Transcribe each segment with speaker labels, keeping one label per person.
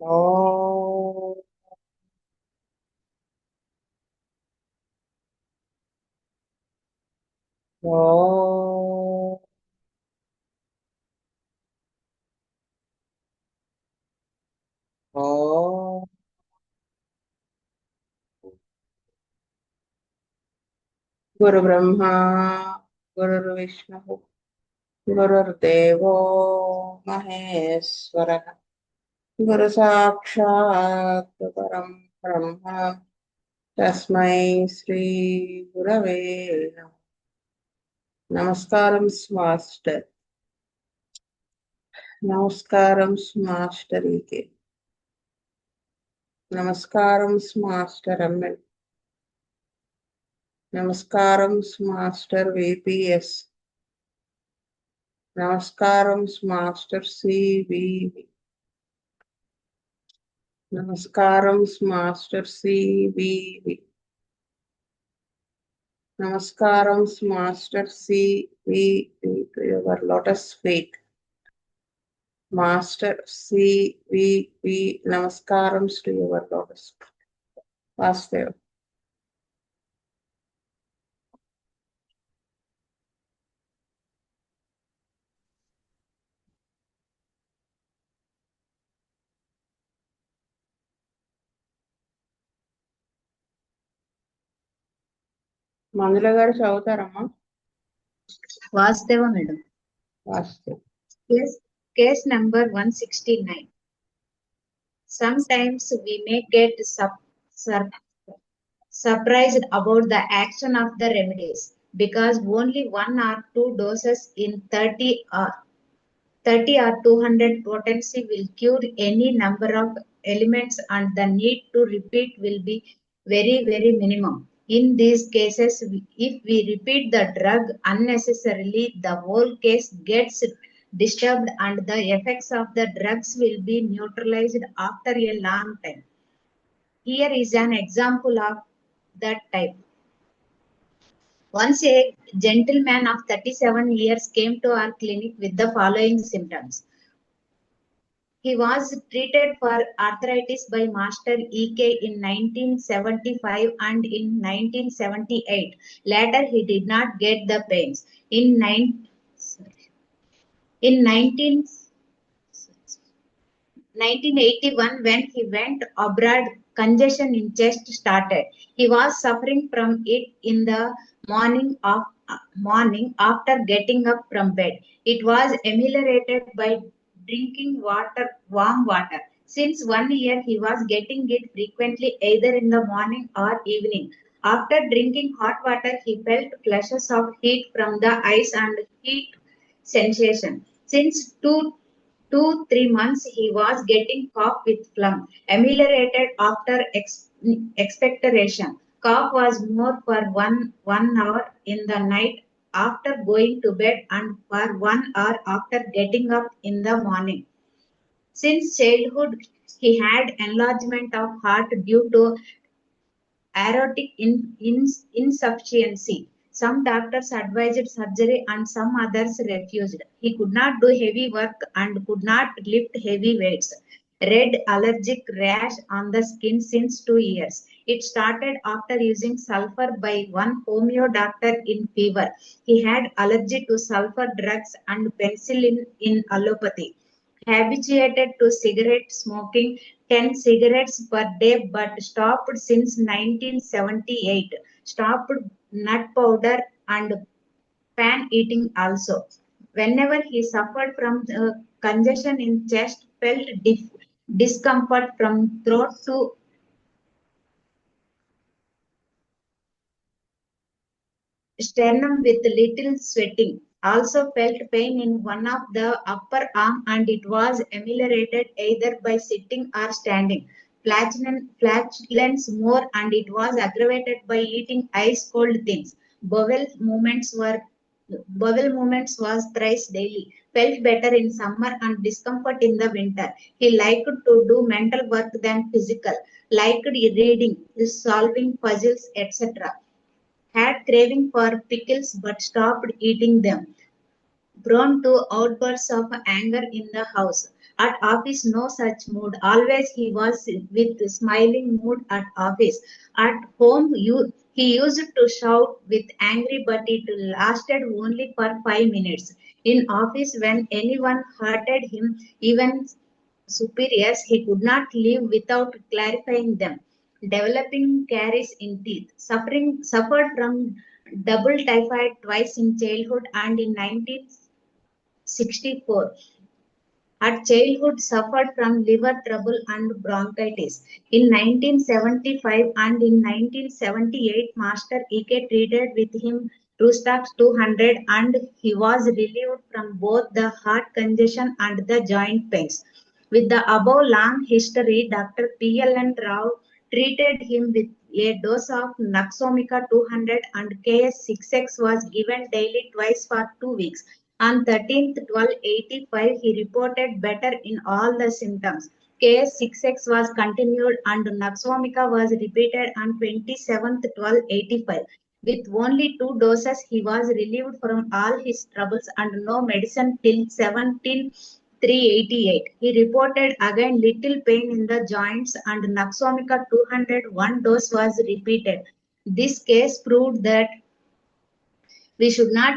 Speaker 1: Oh, oh, oh. Guru Brahma, Guru Vishnu, Guru Devo Maheswara, Guru Sakshat Param Brahma, Tasmai Sri Gurave Namah. Namaskaram, Master. Namaskaram, Master EK. Namaskaram, Master ML. Namaskaram, Master VPS. Namaskaram, Master CVV. Namaskaram, Master CVV. Namaskaram, Master CVV to your lotus feet. Master CVV. Namaskaram to your lotus feet. Vastev. మంజుల గారు చదువుతారమ్మా?
Speaker 2: Vasudeva madam.
Speaker 1: Vastev.
Speaker 2: Case number 169. Sometimes we may get sur- surprised about the action of the remedies because only one or two doses in 30 or 200 potency will cure any number of elements and the need to repeat will be very, very minimum. In these cases, if we repeat the drug unnecessarily, the whole case gets disturbed and the effects of the drugs will be neutralized after a long time. Here is an example of that type. Once a gentleman of 37 years came to our clinic with the following symptoms. He was treated for arthritis by Master EK in 1975 and in 1978. Later, he did not get the pains. In 1981, when he went abroad, congestion in chest started. He was suffering from it in the morning after getting up from bed. It was ameliorated by drinking warm water. Since 1 year, he was getting it frequently either in the morning or evening. After drinking hot water, he felt flashes of heat from the eyes and heat sensation. Since 2 3 months he was getting cough with phlegm, ameliorated after expectoration. Cough was more for one hour in the night after going to bed and for 1 hour after getting up in the morning. Since childhood, he had enlargement of heart due to aortic insufficiency. Some doctors advised surgery and some others refused. He could not do heavy work and could not lift heavy weights. Red allergic rash on the skin since 2 years. It started after using sulfur by one homeo doctor in fever. He had allergy to sulfur drugs and penicillin in allopathy. Habituated to cigarette smoking, 10 cigarettes per day, but stopped since 1978. Stopped nut powder and pan eating also. Whenever he suffered from congestion in chest, felt discomfort from throat to sternum with little sweating. Also felt pain in one of the upper arm and it was ameliorated either by sitting or standing. Flatulence more and it was aggravated by eating ice cold things. Bowel movements were Bowel movements was thrice daily. Felt better in summer and discomfort in the winter. He liked to do mental work than physical. Liked reading, solving puzzles, etc. Had craving for pickles but stopped eating them. prone to outbursts of anger in the house. At office, no such mood. Always he was with smiling mood at office. At home, he used to shout with angry, but it lasted only for 5 minutes. In office, when anyone hurted him, even superiors, he could not leave without clarifying them. Developing caries in teeth. Suffered from double typhoid twice in childhood and in 1964. At childhood, suffered from liver trouble and bronchitis. In 1975 and in 1978, Master E.K. treated with him Rustax 200 and he was relieved from both the heart congestion and the joint pains. With the above long history, Dr. P.L.N. Rao treated him with a dose of Naxomica 200 and KS6X was given daily twice for 2 weeks. On 13th-12/85, he reported better in all the symptoms. KS6X was continued and Naxomica was repeated on 27th-12/85. With only 2 doses, he was relieved from all his troubles and no medicine till 17/3/88. He reported again little pain in the joints and Naxomica 200 1 dose was repeated. This case proved that we should not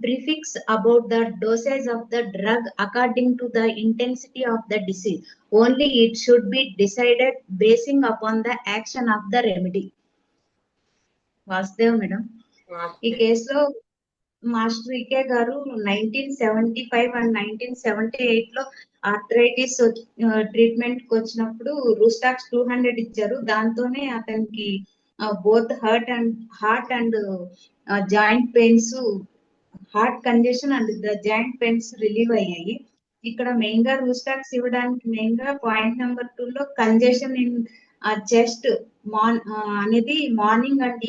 Speaker 2: prefix about the dosage of the drug according to the intensity of the disease. Only it should be decided basing upon the action of the remedy. Vasudev madam ఈ కేసులో master ఈకే గారు 1975 and 1978 లో arthritis treatment కి వచ్చినప్పుడు Rhus tox 200 ఇచ్చారు. దాంతోనే అతనికి both heart and joint pains, heart congestion and the joint pains relieve అయ్యాయి. ఇక్కడ మెయిన్ గా రూస్టాక్స్ ఇవ్వడానికి మెయిన్ గా పాయింట్ నెంబర్ 2 లో కంజెషన్ ఇన్ చెస్ట్ అనేది morning and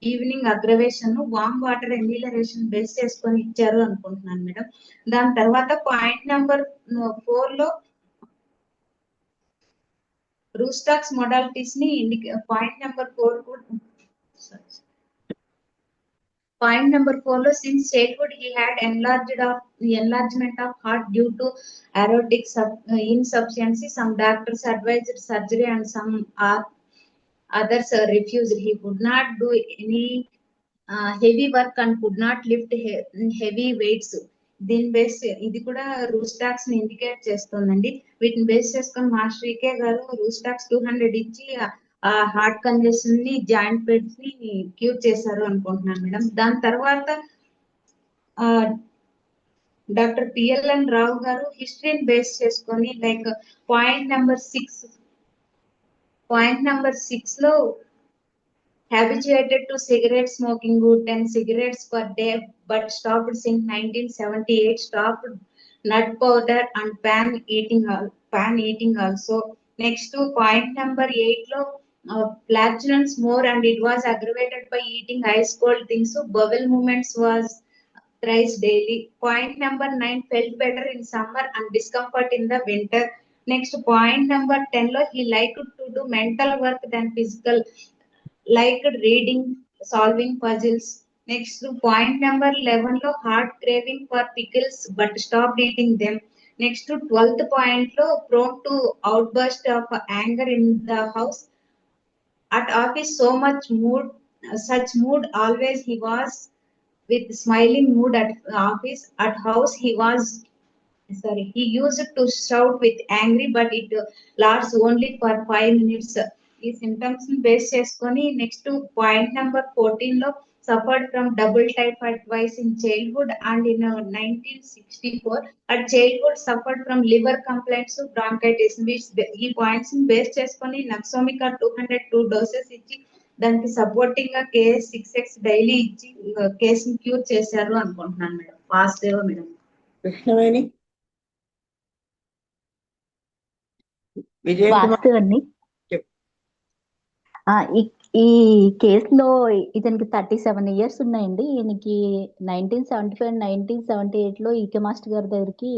Speaker 2: evening aggravation warm water inhalation base చేసుకొని ఇచ్చారు అనుకుంటున్నాను మేడం. దాని తర్వాత పాయింట్ నెంబర్ 4 లో రూస్టాక్స్ మొడాలిటీస్ ని పాయింట్ నెంబర్ 4 లో since childhood he had enlargement of heart due to aortic insufficiency. Some doctors advised surgery and some others refused. He could not do any heavy work and could not lift heavy weights. దీని base ఇది కూడా Rhus tox ని indicate చేస్తుందండి. వీటిని base చేసుకొని master ఈకే గారు Rhus tox 200 ఇచ్చి ఆ హార్ట్ కంజెషన్ ని జాయింట్ పెయిన్స్ ని క్యూర్ చేశారు అనుకుంటున్నాను మేడం. దాని తర్వాత డాక్టర్ పిఎల్ఎన్ రావు గారు హిస్టరీని బేస్ చేసుకొని లైక్ పాయింట్ నెంబర్ 6 లో habituated to cigarette smoking, 10 cigarettes per day, but stopped since 1978. Stopped nut powder and pan eating also. Next to point number 8 lo flatulence more and it was aggravated by eating ice cold things. So bowel movements was thrice daily. Point number 9 felt better in summer and discomfort in the winter. Next point number 10 lo he liked to do mental work than physical, like reading, solving puzzles. Next to point number 11 lo heart craving for pickles but stopped eating them. Next to 12th point lo prone to outburst of anger in the house. At office so much mood, such mood always he was with smiling mood at office. At house he used to shout with angry but it lasts only for 5 minutes. ఈ symptoms ని base చేసుకొని next point number 14 లో suffered from double typhoid twice in childhood and in 1964. At childhood suffered from liver complaints, bronchitis. ఈ points ని base చేసుకొని నక్సోమికా 202 doses ఇచ్చి దానికి supporting గా KS6X డైలీ ఇచ్చి కేసుని క్యూర్ చేశారు అనుకుంటున్నాను మేడం. వాసుదేవ మేడం.
Speaker 1: కృష్ణవేణి విజయ్ కుమార్
Speaker 3: వాస్తవండి. ఈ కేసులో ఇతనికి 37 ఇయర్స్ ఉన్నాయండి. ఈయనకి 1975 1978 లో ఈకే మాస్టర్ గారి దగ్గరికి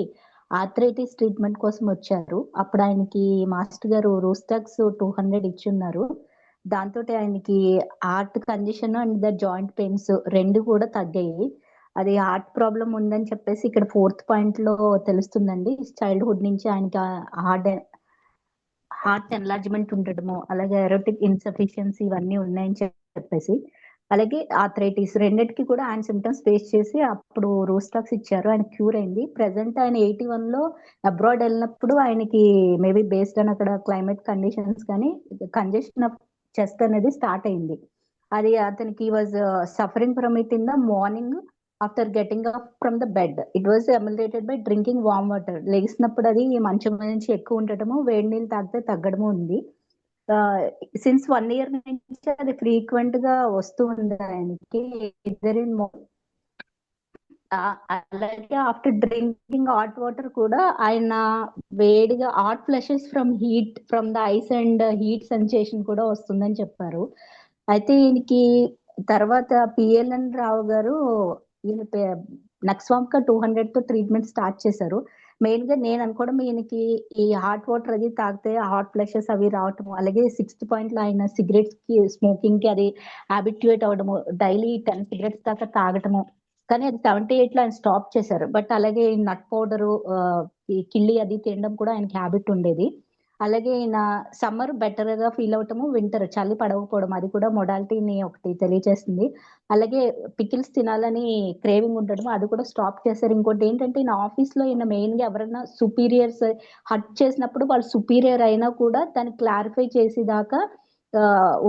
Speaker 3: ఆర్థరైటిస్ ట్రీట్మెంట్ కోసం వచ్చారు. అప్పుడు ఆయనకి మాస్టర్ గారు రూస్టాక్స్ 200 ఇచ్చున్నారు. దాంతో ఆయనకి heart condition and the joint pains రెండు కూడా తగ్గాయి. అది హార్ట్ ప్రాబ్లం ఉందని చెప్పేసి ఇక్కడ 4th పాయింట్ లో తెలుస్తుందండి. చైల్డ్హుడ్ నుంచి ఆయనకి హార్ట్ ఎన్లార్జ్మెంట్ ఉండడము, అలాగే ఎరోటిక్ ఇన్సఫిషియన్సీ ఇవన్నీ ఉన్నాయని చెప్పేసి, అలాగే ఆథరైటిస్ రెండిటికి కూడా ఆయన సిమ్టమ్స్ ఫేస్ చేసి అప్పుడు రూస్టాక్స్ ఇచ్చారు. ఆయన క్యూర్ అయింది. ప్రెసెంట్ ఆయన 81 లో అబ్రాడ్ వెళ్ళినప్పుడు ఆయనకి మేబీ బేస్డ్ ఆన్ అక్కడ క్లైమేట్ కండిషన్స్ కానీ కంజెషన్ ఆఫ్ చెస్ట్ అనేది స్టార్ట్ అయింది. అది అతనికి was suffering from it in the morning after getting up from the bed. It was ameliorated by drinking warm water. లేచినప్పుడు అది మంచం మీద నుంచి ఎక్కువ ఉండటము, వేడి నీళ్ళు తాగితే తగ్గడము ఉంది. సిన్స్ 1 year నుంచి అది ఫ్రీక్వెంట్ గా వస్తూ ఉంది ఆయనకి. అలాగే ఆఫ్టర్ డ్రింకింగ్ హాట్ వాటర్ కూడా ఆయన వేడిగా hot flushes from the ice and heat sensation కూడా వస్తుందని చెప్పారు. అయితే ఈయనకి తర్వాత పిఎల్ఎన్ రావు గారు ఈయన నక్స్వాంక 200 తో ట్రీట్మెంట్ స్టార్ట్ చేశారు. మెయిన్ గా నేను అనుకోవడం ఈయనకి ఈ హాట్ వాటర్ అది తాగితే హాట్ ఫ్లషెస్ అవి రావటము, అలాగే 6th పాయింట్ లో ఆయన సిగరెట్స్ కి స్మోకింగ్ కి అది హ్యాబిట్యుయేట్ అవడము, డైలీ 10 cigarettes దాకా తాగటము. కానీ అది 78 లో ఆయన స్టాప్ చేశారు. బట్ అలాగే నట్ పౌడరు, ఈ కిళ్ళి అది తినడం కూడా ఆయనకి హ్యాబిట్ ఉండేది. అలాగే ఈయన సమ్మర్ బెటర్ గా ఫీల్ అవటము, వింటర్ చలి పడకపోవడం అది కూడా మొడాలిటీని ఒకటి తెలియజేస్తుంది. అలాగే పికిల్స్ తినాలని క్రేవింగ్ ఉండడం అది కూడా స్టాప్ చేశారు. ఇంకోటి ఏంటంటే ఈయన ఆఫీస్ లో ఈయన మెయిన్ గా ఎవరైనా సుపీరియర్స్ హర్ట్ చేసినప్పుడు వాళ్ళు సుపీరియర్ అయినా కూడా దాన్ని క్లారిఫై చేసేదాకా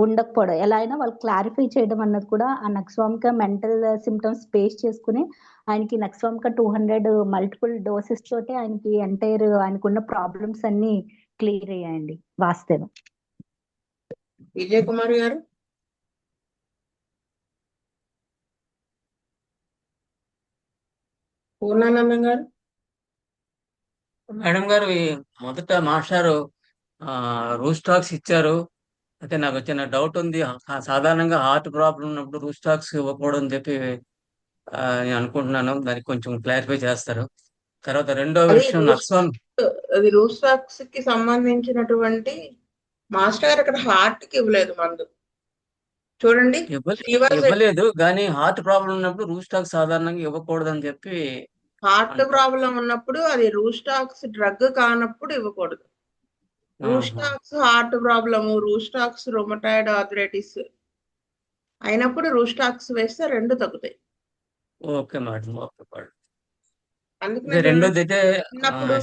Speaker 3: ఉండకపోవడం, ఎలా అయినా వాళ్ళు క్లారిఫై చేయడం అన్నది కూడా ఆ నక్స్వామిక మెంటల్ సిమ్టమ్స్ ఫేస్ చేసుకుని ఆయనకి నక్స్వామిక 200 మల్టిపుల్ డోసెస్ తోటి ఆయనకి ఎంటైర్ ఆయనకున్న ప్రాబ్లమ్స్ అన్ని క్లియర్ అయ్యాయండి. వాస్తవం.
Speaker 1: విజయ్ కుమార్ గారు. పూర్ణానందం గారు.
Speaker 4: మేడం గారు, ఈ మొదట మాస్టారు రూస్టాక్స్ ఇచ్చారు. అయితే నాకు చిన్న డౌట్ ఉంది. సాధారణంగా హార్ట్ ప్రాబ్లం ఉన్నప్పుడు రూస్టాక్స్ ఇవ్వకూడదు అని చెప్పి నేను అనుకుంటున్నాను. దానికి కొంచెం క్లారిఫై చేస్తారు. తర్వాత రెండో
Speaker 1: అది
Speaker 4: విషయం నక్స్వామ్
Speaker 1: అది రూస్టాక్స్ కి సంబంధించినటువంటి మాస్టర్ గారు అక్కడ హార్ట్ కి ఇవ్వలేదు మందు. చూడండి,
Speaker 4: ఇవ్వలేదు, కానీ హార్ట్ ప్రాబ్లం ఉన్నప్పుడు రూస్టాక్స్ సాధారణంగా ఇవ్వకూడదు అని చెప్పి
Speaker 1: హార్ట్
Speaker 4: అంటారు.
Speaker 1: ప్రాబ్లం ఉన్నప్పుడు అది రూస్టాక్స్ డ్రగ్ కానప్పుడు ఇవ్వకూడదు. Rhus tox heart problem, Rhus tox rheumatoid arthritis అయినప్పుడు రూస్టాక్స్ వేస్తే రెండు తగ్గుతాయి.
Speaker 4: Okay madam, okay madam.
Speaker 1: అందుకనే
Speaker 4: రెండోది అయితే
Speaker 1: చిన్నప్పుడు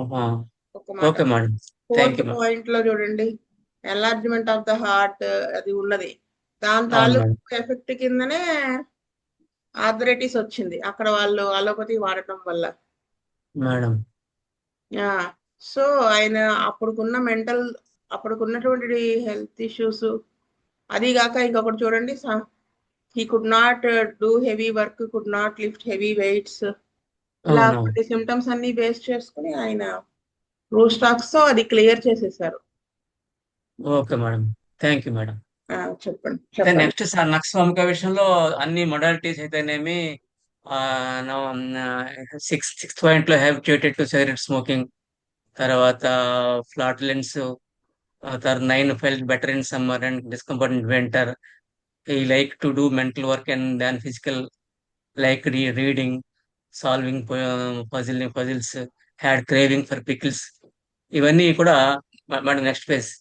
Speaker 1: ఒక
Speaker 4: ఓకే
Speaker 1: మాట
Speaker 4: madam, thank
Speaker 1: 4th
Speaker 4: you madam.
Speaker 1: Point లో చూడండి, ఎన్లార్జ్మెంట్ ఆఫ్ ద హార్ట్ అది ఉన్నది. దాని
Speaker 4: అవును
Speaker 1: తాలూకు
Speaker 4: మేడం.
Speaker 1: ఎఫెక్ట్ కిందనే ఆర్థరైటిస్ వచ్చింది అక్కడ వాళ్ళు అలోపతి వాడటం వల్ల.
Speaker 4: మేడం
Speaker 1: సో ఆయన అప్పుడుకున్నటువంటి హెల్త్ ఇష్యూస్ అది కాక ఇంకొకటి చూడండి, he could not do heavy work, could not lift heavy weights, ఇలా
Speaker 4: అవును.
Speaker 1: కొన్ని సిమ్టమ్స్ అన్ని బేస్ చేసుకుని ఆయన రూస్టాక్స్ తో అది క్లియర్ చేసేసారు.
Speaker 4: Okay madam, thank you madam.
Speaker 1: చెప్పండి.
Speaker 4: నెక్స్ట్ సార్ నక్స్వామిక విషయంలో అన్ని మొడాలిటీస్ అయితేనేమి సిక్స్త్ పాయింట్ లో హ్యాబిట్యూటెడ్ టు సిగరెట్ స్మోకింగ్, తర్వాత ఫ్లాటులెన్స్, తర్వాత 9 felt better in summer and discomfort in winter. ఈ like to do mental work and than physical, like reading, solving puzzles, had craving for pickles. ఇవన్నీ కూడా madam next phase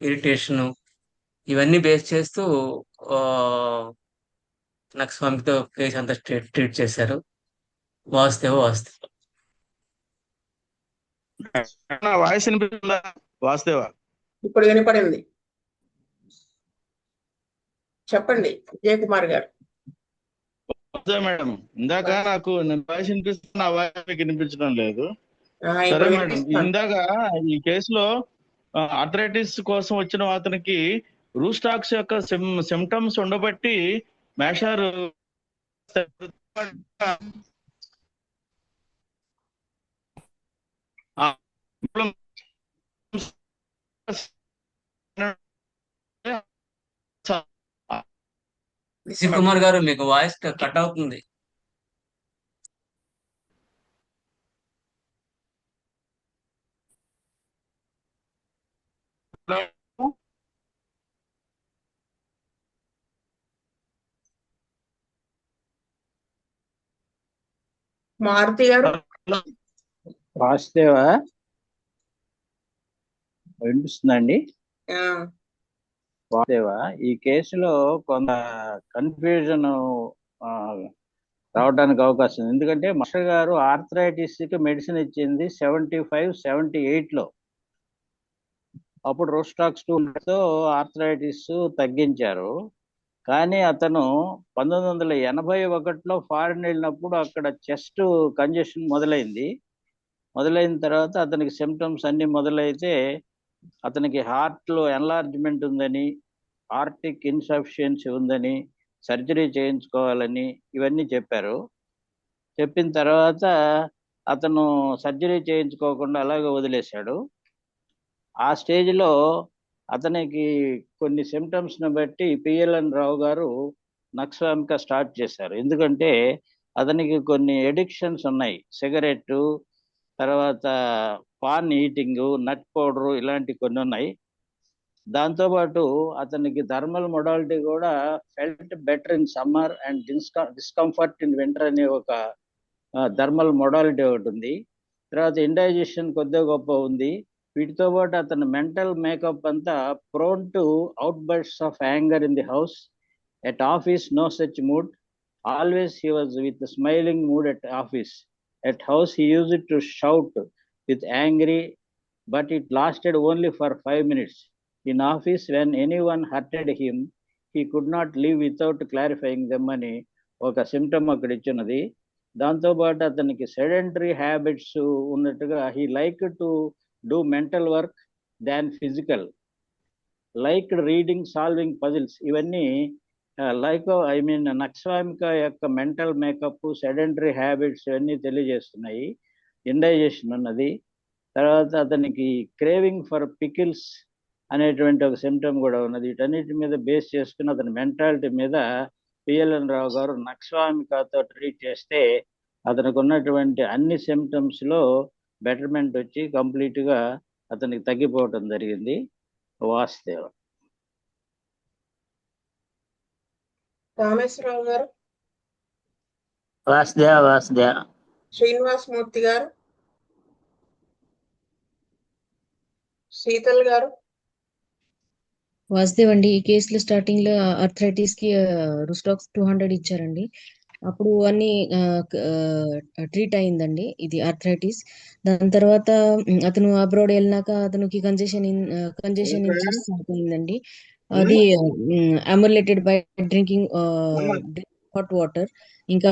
Speaker 4: irritation ఇవన్నీ base చేస్తూ నక్స్వామితో case అంతా treat చేశారు. వాస్తవ.
Speaker 5: నా వాయిస్ వినిపిస్తుందా వాసుదేవ?
Speaker 1: ఇప్పుడు వినపడింది. చెప్పండి విజయ్ కుమార్ గారు.
Speaker 5: మేడం, ఇందాక నాకు వాయిస్ వినిపిస్తుంది, నా వాయిస్ మీకు వినిపించడం లేదు. సరే
Speaker 1: ఇప్పుడు
Speaker 5: మేడం,
Speaker 1: వినిపిస్తాను.
Speaker 5: ఇందాక ఈ కేసులో ఆర్థరైటిస్ కోసం వచ్చిన అతనికి రూస్టాక్స్ యొక్క సిమ్టమ్స్ ఉండబట్టి మేషారు
Speaker 4: విజయ్ కుమార్ గారు, మీకు వాయిస్ కట్ అవుతుంది.
Speaker 1: మారుతి గారు.
Speaker 6: వాసుదేవ వినిపిస్తుందండి.
Speaker 1: ఆ,
Speaker 6: వాసుదేవ, ఈ కేసులో కొంత కన్ఫ్యూజన్ రావడానికి అవకాశం ఉంది. ఎందుకంటే మాస్టర్ గారు ఆర్థరైటిస్ కి మెడిసిన్ ఇచ్చింది 75, 78 లో. అప్పుడు రోస్టాక్స్ 2 ఆర్థరైటిస్ తగ్గించారు. కానీ అతను 1981లో ఫారిన్ వెళ్ళినప్పుడు అక్కడ చెస్ట్ కంజెషన్ మొదలైన తర్వాత అతనికి సిమ్టమ్స్ అన్ని మొదలైతే అతనికి హార్ట్లో ఎన్లార్జ్మెంట్ ఉందని, ఆర్టిక్ ఇన్సఫిషియన్సీ ఉందని, సర్జరీ చేయించుకోవాలని ఇవన్నీ చెప్పారు. చెప్పిన తర్వాత అతను సర్జరీ చేయించుకోకుండా అలాగే వదిలేశాడు. ఆ స్టేజ్లో అతనికి కొన్ని సిమ్టమ్స్ని బట్టి పిఎల్ఎన్ రావు గారు నక్సామికా స్టార్ట్ చేశారు. ఎందుకంటే అతనికి కొన్ని ఎడిక్షన్స్ ఉన్నాయి, సిగరెట్, తర్వాత పాన్ ఈటింగ్, నట్ పౌడరు, ఇలాంటి కొన్ని ఉన్నాయి. దాంతోపాటు అతనికి థర్మల్ మొడాలిటీ కూడా felt better in summer and discomfort in winter అనే ఒక థర్మల్ మొడాలిటీ ఒకటి ఉంది. తర్వాత ఇండైజెషన్ కొద్దిగా గొప్ప ఉంది. వీటితో పాటు అతని మెంటల్ మేకప్ అంతా prone to outbursts of anger in the house. At office no such mood, always he was with smiling mood at office. At house he used to shout with angry, but it lasted only for 5 minutes. In office, when anyone hurted him, he could not leave without clarifying them అని ఒక symptom అక్కడ ఇచ్చినది. దాంతోపాటు అతనికి sedentary habits ఉన్నట్టుగా he like to do mental work than physical, like reading, solving puzzles. ఇవన్నీ నక్సామికా యొక్క mental makeup, sedentary habits ఇవన్నీ తెలియజేస్తున్నాయి. ఇండైజెషన్ ఉన్నది. తర్వాత అతనికి క్రేవింగ్ ఫర్ పికిల్స్ అనేటువంటి ఒక సిమ్టమ్ కూడా ఉన్నది. వీటన్నిటి మీద బేస్ చేసుకుని అతని మెంటాలిటీ మీద పిఎల్ఎన్ రావు గారు నక్సామికాతో ట్రీట్ చేస్తే అతనికి ఉన్నటువంటి అన్ని సిమ్టమ్స్లో బెటర్మెంట్ వచ్చి కంప్లీట్గా అతనికి తగ్గిపోవటం జరిగింది. వాసుదేవ.
Speaker 1: రామేశ్వరరావు గారు.
Speaker 7: వాసుదేవ.
Speaker 1: శ్రీనివాస్ మూర్తి గారు. శీతల్ గారు.
Speaker 8: వాసుదేవ్ అండి. ఈ కేసులో స్టార్టింగ్ లో ఆర్థరైటిస్ కి రుస్టాక్స్ 200 ఇచ్చారండి. అప్పుడు అన్ని ట్రీట్ అయిందండి ఇది ఆర్థరైటిస్. దాని తర్వాత అతను అబ్రాడ్ వెళ్ళినాక అతనికి కంజెషన్ అయిపోయిందండి. అది అమర్లేటెడ్ బై డ్రింకింగ్ హాట్ వాటర్. ఇంకా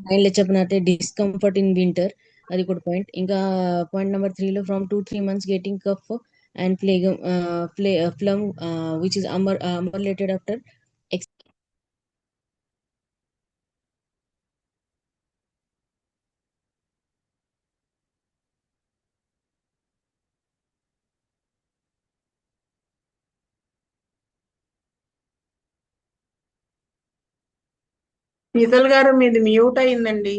Speaker 8: పాయింట్ లో చెప్పినట్టే డిస్కంఫర్ట్ ఇన్ వింటర్, అది కూడా పాయింట్. ఇంకా పాయింట్ నెంబర్ 3 లో from 2-3 months getting cough and phlegm, which is ameliorated after
Speaker 1: Sheetal గారు మీది మ్యూట్ అయిందండి.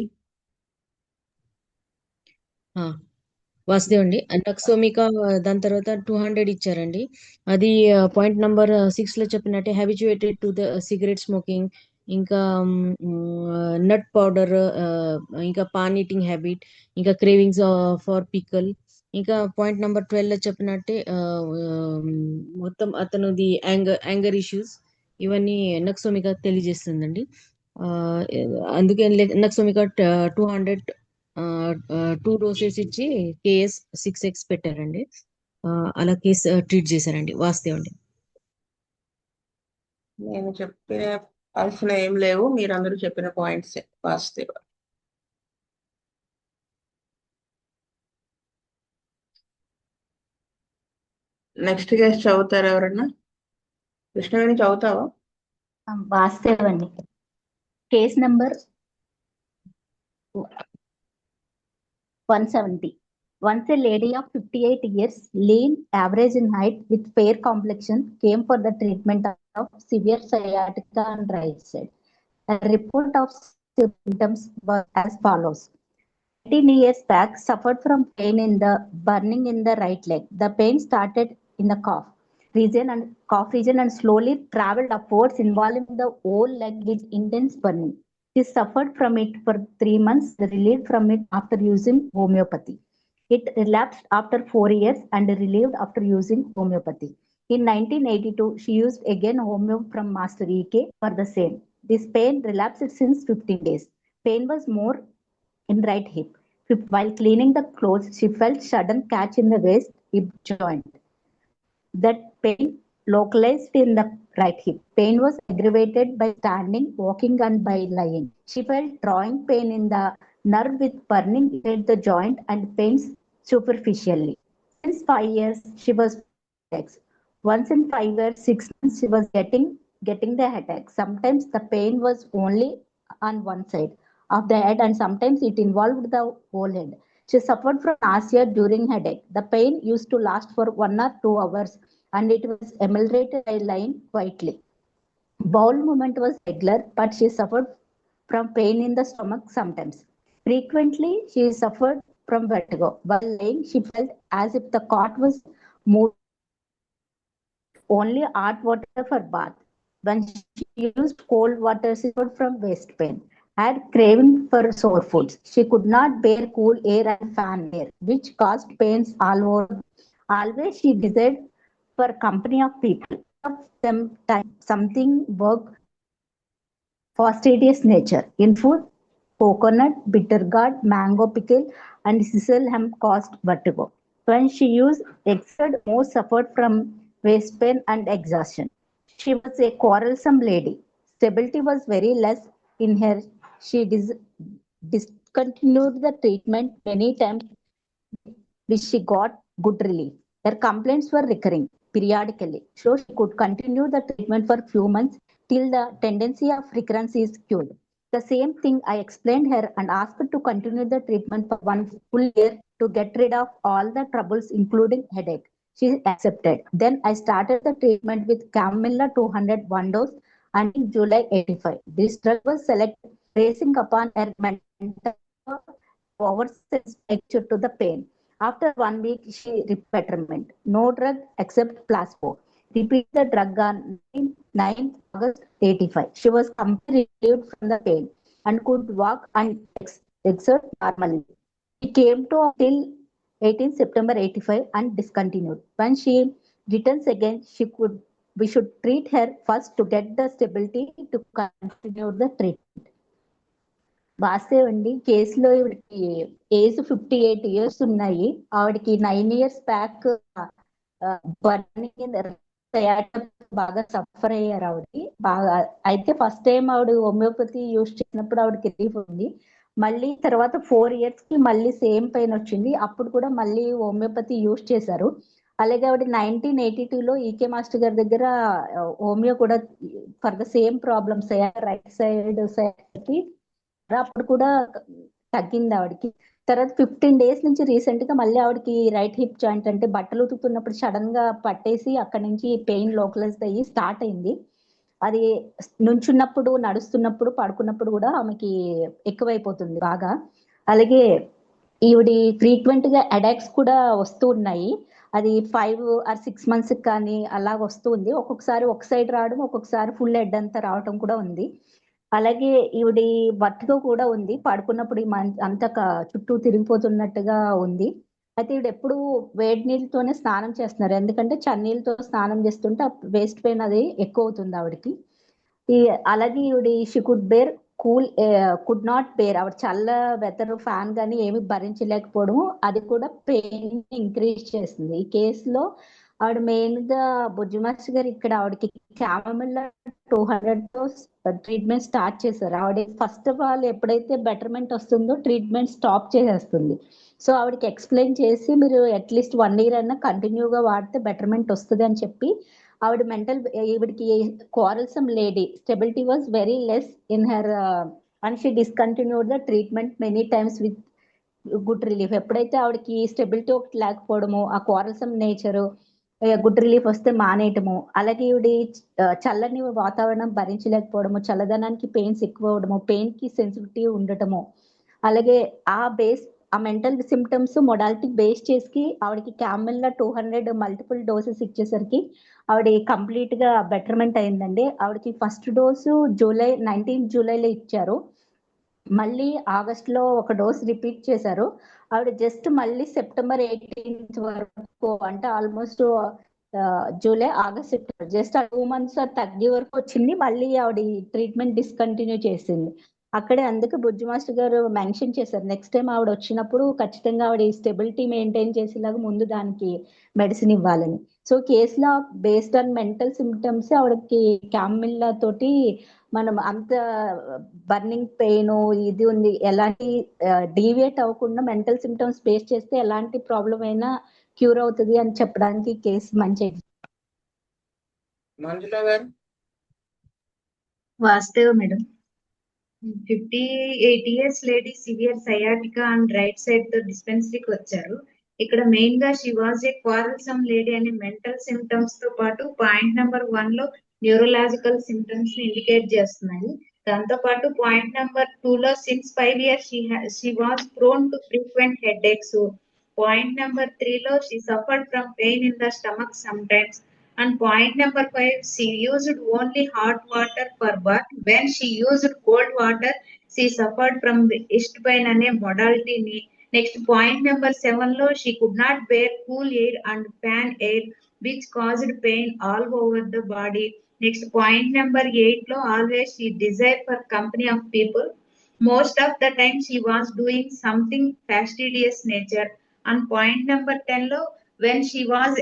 Speaker 8: వాసుదేవ్ అండి. నక్సోమికా దాని తర్వాత 200 ఇచ్చారండి. అది పాయింట్ నంబర్ 6 లో చెప్పినట్టే habituated to the cigarette smoking, ఇంకా నట్ పౌడర్, ఇంకా పాన్ ఈటింగ్ హ్యాబిట్, ఇంకా క్రేవింగ్స్ ఫర్ పికల్. ఇంకా పాయింట్ నంబర్ 12 లో చెప్పినట్టే మొత్తం అతనుది యాంగర్ ఇష్యూస్, ఇవన్నీ నక్సోమికా తెలియజేస్తుందండి. అందుకే నక్సోమికా 200 2 డోసెస్ ఇచ్చి కేఎస్ 6x పెట్టారండి. అలా కేసు ట్రీట్ చేశారండి. వాస్తవం అండి.
Speaker 1: నేను చెప్పిన ఏం లేవు, మీరందరూ చెప్పిన పాయింట్స్ వాస్తవ. నెక్స్ట్ కేసు చదువుతారు ఎవరన్నా? కృష్ణవేణి చదువుతావా?
Speaker 3: వాస్తవ్ అండి. Case number 170. Once a lady of 58 years, lean, average in height, with fair complexion, came for the treatment of severe sciatica on right side. A report of symptoms was as follows. 18 years back, suffered from pain in the burning in the right leg. The pain started in the cough region and slowly traveled upwards, involving the whole leg with intense burning. She suffered from it for 3 months, relieved from it after using homeopathy. It relapsed after 4 years and relieved after using homeopathy. In 1982, she used again homeo from Master E.K. for the same. This pain relapsed since 15 days. Pain was more in right hip. While cleaning the clothes, she felt sudden catch in the waist hip joint. That pain localized in the right hip. Pain was aggravated by standing, walking, and by lying. She felt drawing pain in the nerve with burning at the joint and pains superficially. Since 5 years, she was headaches. Once in 5 years, 6 months, she was getting the headache. Sometimes the pain was only on one side of the head, and sometimes it involved the whole head. She suffered from nausea during headache. The pain used to last for 1 or 2 hours, and it was ameliorated by lying quietly. Bowel movement was regular, but she suffered from pain in the stomach sometimes. Frequently, she suffered from vertigo. While lying, she felt as if the cot was moved. Only hot water for bath. When she used cold water, she suffered from waist pain. Had craving for sour foods. She could not bear cool air and fan air, which caused pains all over. Always she desired for company of people. Of them time something work fastidious nature. In food, coconut, bitter gourd, mango pickle, and sisal hemp caused vertigo. When she used Exerd, more suffered from waist pain and exhaustion. She was a quarrelsome lady. Stability was very less in her. She discontinued the treatment many times, which she got good relief. Her complaints were recurring periodically, so she could continue the treatment for few months till the tendency of recurrence is cured. The same thing I explained her and asked her to continue the treatment for 1 full year to get rid of all the troubles, including headache. She accepted. Then I started the treatment with Camilla 200 one dose until July 85. This drug was selected, basing upon her mental oversensitive to the pain. After 1 week, she betterment. No drug except placebo. Repeat the drug on 9th August 85. She was completely relieved from the pain and could walk and exert normally. She came to till 18 September 85 and discontinued. When she returns again, we should treat her first to get the stability to continue the treatment. వాస్తవం అండి, కేసులో ఈవిడికి age 58 years ఉన్నాయి. ఆవిడకి 9 years back బాగా suffer అయ్యారు ఆవిడకి బాగా. అయితే ఫస్ట్ టైం ఆవిడ హోమియోపతి యూజ్ చేసినప్పుడు ఆవిడకి రిలీఫ్ ఉంది. మళ్ళీ తర్వాత 4 years కి మళ్ళీ సేమ్ పెయిన్ వచ్చింది. అప్పుడు కూడా మళ్ళీ హోమియోపతి యూజ్ చేశారు. అలాగే ఆవిడ 1982లో ఈకే మాస్టర్ గారి దగ్గర హోమియో కూడా for the same problems right side అప్పుడు కూడా తగ్గింది ఆవిడకి. తర్వాత 15 days నుంచి రీసెంట్ గా మళ్ళీ ఆవిడకి రైట్ హిప్ జాయింట్ అంటే బట్టలు ఉతుకుతున్నప్పుడు సడన్ గా పట్టేసి అక్కడ నుంచి పెయిన్ లోకలైజ్ అయ్యి స్టార్ట్ అయింది. అది నుంచున్నప్పుడు, నడుస్తున్నప్పుడు, పడుకున్నప్పుడు కూడా ఆమెకి ఎక్కువైపోతుంది బాగా. అలాగే ఈవిడి ఫ్రీక్వెంట్ గా అటాక్స్ కూడా వస్తూ ఉన్నాయి. అది 5 or 6 months కానీ అలా వస్తూ ఉంది. ఒక్కొక్కసారి ఒక సైడ్ రావడం, ఒక్కొక్కసారి ఫుల్ హెడ్ అంతా రావడం కూడా ఉంది. అలాగే ఈవిడి వర్టిగో కూడా ఉంది. పడుకున్నప్పుడు అంత చుట్టూ తిరిగిపోతున్నట్టుగా ఉంది. అయితే ఈవిడ ఎప్పుడు వేడి నీళ్ళతోనే స్నానం చేస్తున్నారు. ఎందుకంటే చన్నీళ్ళతో స్నానం చేస్తుంటే వేస్ట్ పెయిన్ అది ఎక్కువ అవుతుంది ఆవిడకి. అలాగే ఈవిడి she could bear cool could not bear, ఆవిడ చల్ల వెదర్ ఫ్యాన్ కానీ ఏమి భరించలేకపోవడం, అది కూడా పెయిన్ ఇంక్రీజ్ చేస్తుంది. ఈ కేసులో ఆవిడ మెయిన్ గా బుజ్జి మాస్టర్ గారు ఇక్కడ ఆవిడకి క్యామమిల్లా 200తో ట్రీట్మెంట్ స్టార్ట్ చేశారు. ఆవిడ ఫస్ట్ ఆఫ్ ఆల్ ఎప్పుడైతే బెటర్మెంట్ వస్తుందో ట్రీట్మెంట్ స్టాప్ చేసేస్తుంది. సో ఆవిడకి ఎక్స్ప్లెయిన్ చేసి మీరు అట్లీస్ట్ 1 year అన్నా కంటిన్యూగా వాడితే బెటర్మెంట్ వస్తుంది అని చెప్పి, ఆవిడ ఈవిడికి quarrelsome lady, stability was very less in her and she discontinued the treatment many times with good relief. ఎప్పుడైతే ఆవిడకి స్టెబిలిటీ ఒకటి లేకపోవడము, ఆ క్వారల్సమ్ నేచరు, గుడ్ రిలీఫ్ వస్తే మానేయటము, అలాగే ఈవిడి చల్లని వాతావరణం భరించలేకపోవడము, చల్లదనానికి పెయిన్స్ ఎక్కువ అవడము, పెయిన్ కి సెన్సిటివిటీ ఉండటము, అలాగే ఆ మెంటల్ సిమ్టమ్స్ మొడాలిటీ బేస్ చేసి ఆవిడకి క్యామిల్లా 200 మల్టిపుల్ డోసెస్ ఇచ్చేసరికి ఆవిడ కంప్లీట్ గా బెటర్మెంట్ అయిందండి. ఆవిడకి ఫస్ట్ డోసు 19 జూలైలో ఇచ్చారు. మళ్ళీ ఆగస్ట్ లో ఒక డోస్ రిపీట్ చేశారు. ఆవిడ జస్ట్ మళ్ళీ సెప్టెంబర్ 18th వరకు, అంటే almost July, August, September just 2 months తగ్గే వరకు వచ్చింది. మళ్ళీ ఆవిడ ట్రీట్మెంట్ డిస్కంటిన్యూ చేసింది. అక్కడే అందుకే బుజ్జి మాస్టర్ గారు మెన్షన్ చేశారు, నెక్స్ట్ టైం ఆవిడ వచ్చినప్పుడు ఖచ్చితంగా ఆవిడ స్టెబిలిటీ మెయింటైన్ చేసేలాగా ముందు దానికి మెడిసిన్ ఇవ్వాలని. సో కేసులో బేస్డ్ ఆన్ మెంటల్ సిమ్టమ్స్ ఆవిడకి క్యామిల్లా తోటి మనం అంత బర్నింగ్ పెయిన్ ఇది ఉంది, ఎలాంటి డీవియేట్ అవ్వకుండా మెంటల్ సిమ్టమ్స్ బేస్ చేస్తే ఎలాంటి ప్రాబ్లం అయినా క్యూర్ అవుతుంది అని చెప్పడానికి కేసు మంచి.
Speaker 1: మంజుల గారు.
Speaker 2: వాస్తవ madam. 58 years lady severe sciatica and right side తో డిస్పెన్సరీకి వచ్చారు. ఇక్కడ మెయిన్ గా she was a quarrelsome lady అనే మెంటల్ సిమ్టమ్స్ తో పాటు పాయింట్ నెంబర్ 1 లో న్యూరలాజికల్ సిమ్టమ్స్ ని ఇండికేట్ చేస్తున్నాయి. దాంతో పాటు పాయింట్ నెంబర్ 2 లో since 5 years she was prone to frequent headaches. Point number 3 లో she suffered from pain in the stomach sometimes. And point number 5, she used only hot water for bath. When she used cold water, she suffered from the wrist pain ane modality ni. Next point number 7 lo, she could not bear cool air and fan air, which caused pain all over the body. Next point number 8 lo, always she desired for company of people. Most of the time she was doing something fastidious nature. And point number 10 lo, when she was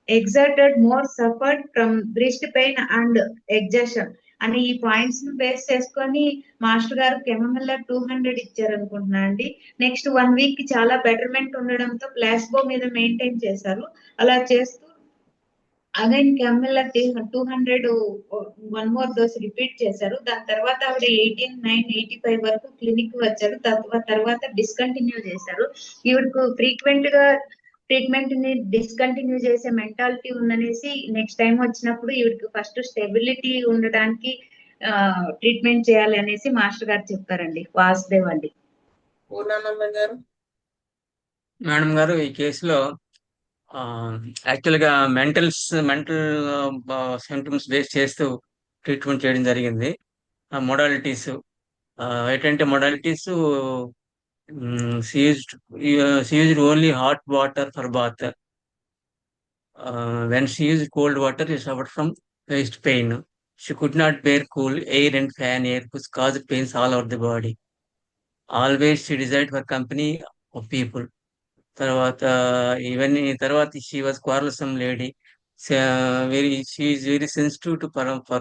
Speaker 2: exerted more suffered from wrist pain and exertion అని ఈ points ను base చేసుకొని master గారు కెమమిల్లా 200 ఇచ్చారు అనుకుంటున్నా అండి. Next 1 week కి చాలా బెటర్మెంట్ ఉండడంతో ప్లాస్బో మీద మెయింటైన్ చేశారు. అలా చేస్తూ అగైన్ కెమమిల్లా 200 1 more డోస్ రిపీట్ చేశారు. దాని తర్వాత ఆవిడ 18/9/85 వరకు క్లినిక్ వచ్చారు. తర్వాత డిస్కంటిన్యూ చేశారు. ఈవిడకు ఫ్రీక్వెంట్ గా ట్రీట్మెంట్ ని డిస్కంటిన్యూ చేసే మెంటాలిటీ ఉందనేసి నెక్స్ట్ టైం వచ్చినప్పుడు ఈవిడికి ఫస్ట్ స్టెబిలిటీ ఉండడానికి ట్రీట్మెంట్ చేయాలి అనేసి మాస్టర్ గారు చెప్పారండి. వాసుదేవ్ అండి.
Speaker 1: పూర్ణానంద గారు.
Speaker 4: మేడం గారు, ఈ కేసులో యాక్చువల్గా మెంటల్ సిమ్టమ్స్ బేస్ చేస్తూ ట్రీట్మెంట్ చేయడం జరిగింది. మొడాలిటీస్ ఏంటంటే modalities she used only hot water for bath. When she used cold water, she suffered from waist pain. She could not bear cool air and fan air, which caused pains all over the body. Always she desired for company of people. తర్వాత she was quarrelsome lady. She is very sensitive to for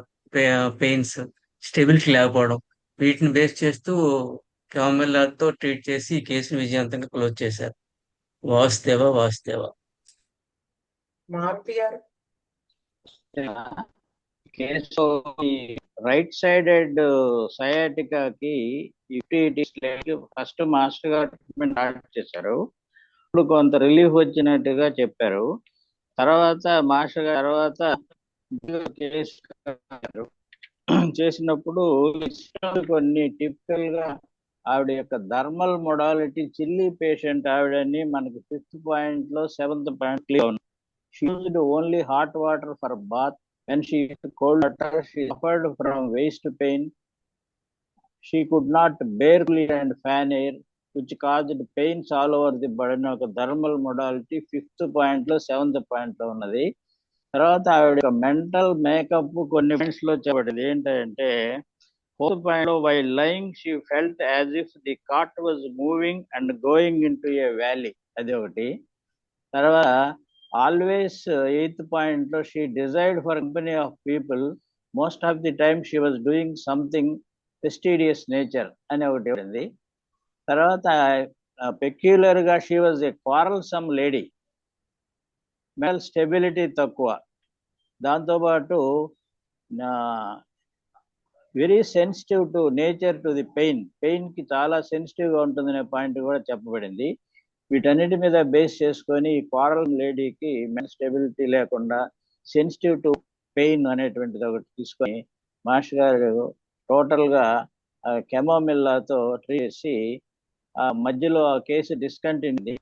Speaker 4: pains, stability లేకపోవడం. వీటిని base చేస్తూ కెమమిల్లాతో treat చేసి ఈ కేసును విజయవంతంగా close చేశారు. వాసుదేవ.
Speaker 1: మారుతి గారు.
Speaker 6: కేసు ఈ రైట్ సైడెడ్ సయాటికాకి ఫస్ట్ మాస్టర్ గారు ట్రీట్మెంట్ స్టార్ట్ చేశారు. ఇప్పుడు కొంత రిలీఫ్ వచ్చినట్టుగా చెప్పారు. తర్వాత మాస్టర్ గారు కేసు చేసినప్పుడు కొన్ని టిపికల్ గా ఆవిడ యొక్క థర్మల్ మొడాలిటీ చిల్లీ పేషెంట్ ఆవిడని మనకి 5th point లో 7th point clear. She used only hot water for bath. When she used cold water, she suffered from waist pain. She could not bear cool and fan air, which caused pains all over the body. ఒక thermal modality 5th point లో 7th point లో ఉన్నది. తర్వాత ఆవిడ mental makeup కొన్ని points లో చెప్పబడింది. ఏంటంటే 4th point లో while lying she felt as if the cot was moving and going into a valley. అది ఒకటి. తర్వాత always 8th point లో she desired for company of people. Most of the time she was doing something fastidious nature అని ఒకటి ఉంది. తర్వాత peculiar గా she was a quarrelsome lady. Mental stability తక్కువ. దాంతోపాటు very sensitive to nature to the pain కి చాలా sensitive గా ఉంటుందనే పాయింట్ కూడా చెప్పబడింది. వీటన్నిటి మీద బేస్ చేసుకొని ఈ క్వారల్ లేడీకి మెంటల్ స్టెబిలిటీ లేకుండా సెన్సిటివ్ టు పెయిన్ అనేటువంటిది ఒకటి తీసుకొని మాస్టర్ గారు టోటల్ గా కెమమిల్లాతో ట్రీట్ చేసి మధ్యలో ఆ కేసు డిస్కంటిన్యూ.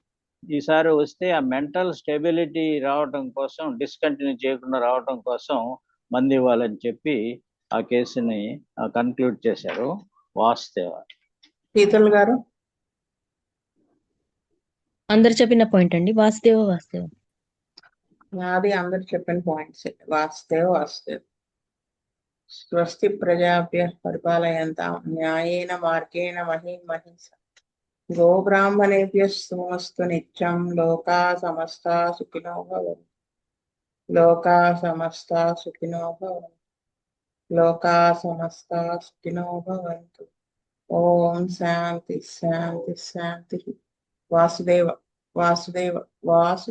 Speaker 6: ఈసారి వస్తే ఆ మెంటల్ స్టెబిలిటీ రావటం కోసం, డిస్కంటిన్యూ చేయకుండా రావటం కోసం మంది ఇవ్వాలని చెప్పి ఆ కేసుని కన్క్లూడ్ చేశారు. వాసుదేవ.
Speaker 1: శీతల్ గారు
Speaker 8: అందరు చెప్పిన పాయింట్ అండి. వాసుదేవ.
Speaker 1: నాది అందరు చెప్పిన పాయింట్స్. వాసుదేవ్. స్వస్తి ప్రజాభ్యః పరిపాలయంతాం న్యాయేన మార్గేణ మహీమహీషా గోబ్రాహ్మణేభ్యः శుభమస్తు నిత్యం. లోకా సమస్తా సుఖినో భవంతు. లోకా సమస్తా సుఖినో భవంతు. లోకా సమస్తా సుఖినో భవంతు. ఓం శాంతి శాంతి శాంతి. వాసుదేవ వాసు